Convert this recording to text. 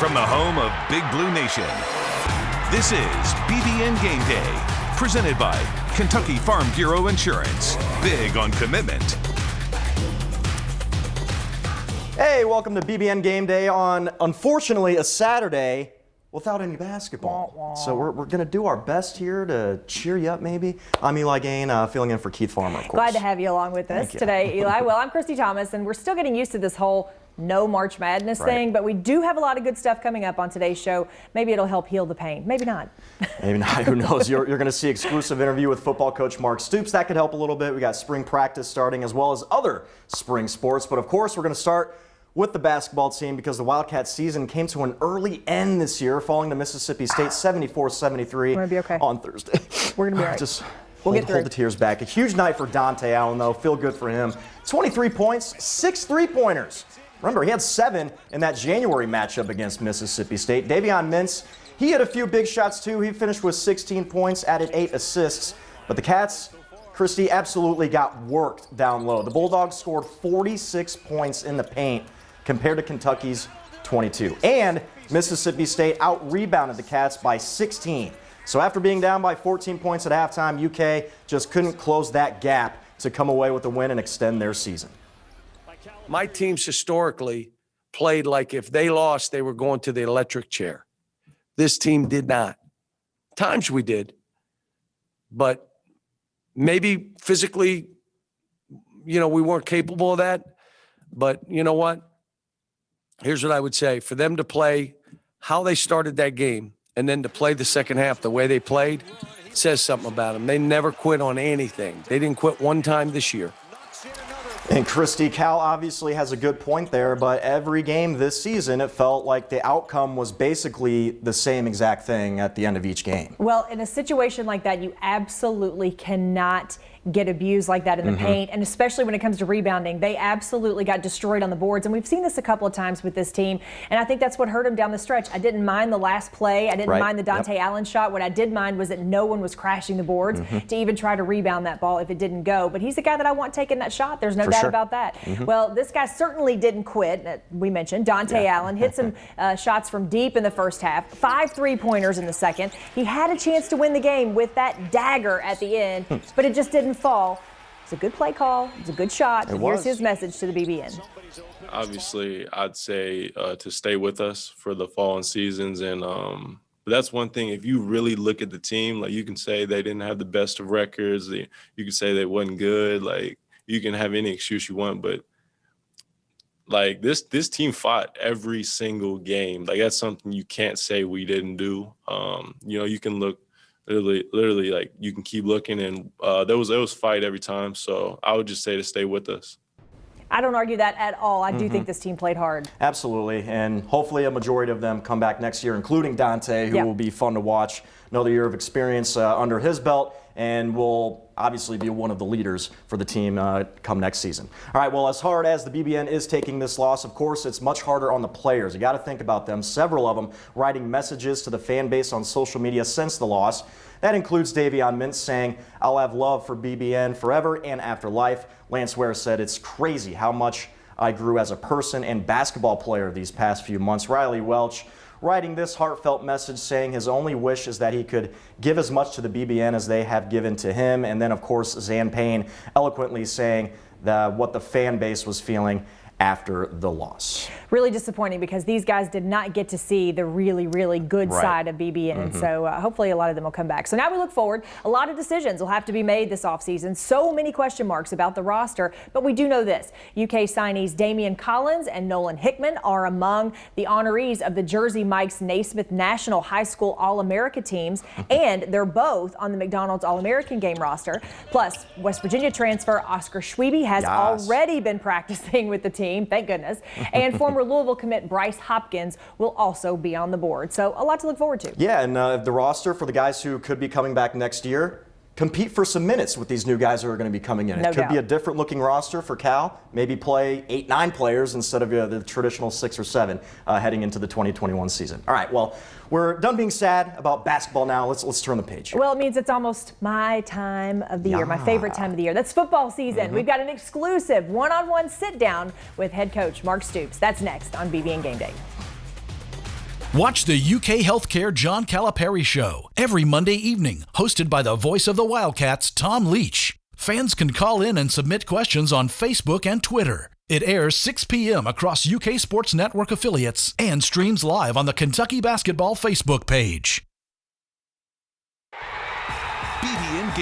from the home of Big Blue Nation. This is BBN Game Day, presented by Kentucky Farm Bureau Insurance. Big on commitment. Hey, welcome to BBN Game Day on, unfortunately, a Saturday without any basketball. So we're going to do our best here to cheer you up, maybe. I'm Eli Gain, filling in for Keith Farmer, of course. Glad to have you along with us today, Eli. Well, I'm Christy Thomas, and we're still getting used to this whole no March Madness thing, but we do have a lot of good stuff coming up on today's show. Maybe it'll help heal the pain. Maybe not. Maybe not. Who knows? You're going to see exclusive interview with football coach Mark Stoops. That could help a little bit. We got spring practice starting as well as other spring sports. But of course, we're going to start with the basketball team because the Wildcat season came to an early end this year, falling to Mississippi State 74-73 on Thursday. We're going to be all right. Just we'll get through. Hold the tears back. A huge night for Dante Allen, though. Feel good for him. 23 points, 6 3-pointers. Remember, he had 7 in that January matchup against Mississippi State. Davion Mintz, he had a few big shots, too. He finished with 16 points, added 8 assists. But the Cats, Christy, absolutely got worked down low. The Bulldogs scored 46 points in the paint compared to Kentucky's 22. And Mississippi State out-rebounded the Cats by 16. So after being down by 14 points at halftime, UK just couldn't close that gap to come away with a win and extend their season. My teams historically played like if they lost, they were going to the electric chair. This team did not. Times we did, but maybe physically, we weren't capable of that. But you know what? Here's what I would say. For them to play how they started that game and then to play the second half the way they played, it says something about them. They never quit on anything. They didn't quit one time this year. And Christy, Cal obviously has a good point there, but every game this season, it felt like the outcome was basically the same exact thing at the end of each game. Well, in a situation like that, you absolutely cannot get abused like that in the paint, and especially when it comes to rebounding. They absolutely got destroyed on the boards, and we've seen this a couple of times with this team, and I think that's what hurt them down the stretch. I didn't mind the last play. I didn't mind the Dante Allen shot. What I did mind was that no one was crashing the boards to even try to rebound that ball if it didn't go. But he's the guy that I want taking that shot. There's no doubt about that. Well, this guy certainly didn't quit. We mentioned Dante Allen hit some shots from deep in the first half, 5 3-pointers in the second. He had a chance to win the game with that dagger at the end, but it just didn't fall. It's a good play call. It's a good shot. And here's his message to the BBN. Obviously, I'd say to stay with us for the fall and seasons. And but that's one thing. If you really look at the team, like you can say they didn't have the best of records. You can say they wasn't good. Like you can have any excuse you want, but like this team fought every single game. Like that's something you can't say we didn't do. You can look. Literally, like you can keep looking, and there was fight every time. So I would just say to stay with us. I don't argue that at all. I do think this team played hard. Absolutely, and hopefully a majority of them come back next year, including Dante, who will be fun to watch. Another year of experience under his belt, and will obviously be one of the leaders for the team come next season. All right, well, as hard as the BBN is taking this loss, of course, it's much harder on the players. You got to think about them. Several of them writing messages to the fan base on social media since the loss. That includes Davion Mintz saying, "I'll have love for BBN forever and after life." Lance Ware said, "It's crazy how much I grew as a person and basketball player these past few months." Riley Welch writing this heartfelt message saying his only wish is that he could give as much to the BBN as they have given to him. And then, of course, Zan Payne eloquently saying what the fan base was feeling after the loss. Really disappointing because these guys did not get to see the really, really good side of BBN. So hopefully a lot of them will come back. So now we look forward. A lot of decisions will have to be made this offseason. So many question marks about the roster. But we do know this. UK signees Damian Collins and Nolan Hickman are among the honorees of the Jersey Mike's Naismith National High School All-America teams. And they're both on the McDonald's All-American game roster. Plus, West Virginia transfer Oscar Schwebe has already been practicing with the team. Thank goodness. And former Louisville commit Bryce Hopkins will also be on the board. So a lot to look forward to. Yeah, and the roster for the guys who could be coming back next year, compete for some minutes with these new guys who are going to be coming in. It could be a different looking roster for Cal. Maybe play 8, 9 players instead of the traditional 6 or 7 heading into the 2021 season. All right, well, we're done being sad about basketball now. Let's turn the page. Well, it means it's almost my time of the year, my favorite time of the year. That's football season. We've got an exclusive one-on-one sit-down with head coach Mark Stoops. That's next on BBN Game Day. Watch the UK Healthcare John Calipari Show every Monday evening, hosted by the voice of the Wildcats, Tom Leach. Fans can call in and submit questions on Facebook and Twitter. It airs 6 p.m. across UK Sports Network affiliates and streams live on the Kentucky Basketball Facebook page.